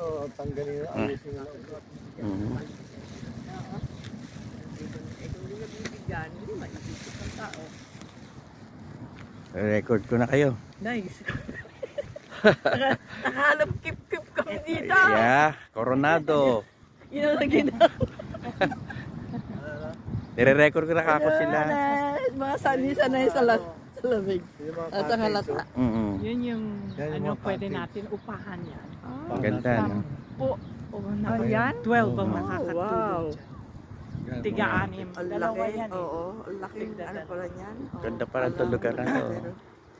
So, tanggalin na, ayusin na. Record ko na kayo. Nice. Nakahalap kip-kip kami dito. Yeah, Coronado. Yun ang lagi na. Nire-record ko na kako sila. Mga sanay sa lamig. At ang halata. Yun yung Yan yung ano mga pwede cottage. natin upahan yan. Ganda, no? Po, Ayan? 12 ang Oh, nakakatulog Wow. dyan. Tiga-anim. Ang Dalawa laki. yan eh. Oo, ang laki. Ano pala yan? Ganda pa ng tulugan na to.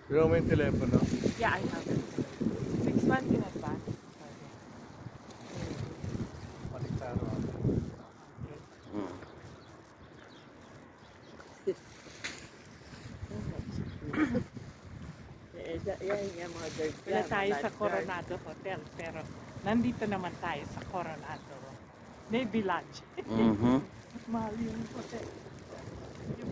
Pero may telepono. Yeah, I have it. 6 months in advance. Paliktaro. Yan yung mga dirt. Wala tayo sa Coronado Hotel, pero nandito naman tayo sa Coronado Navy Lodge. Mas mahal yung hotel. Yung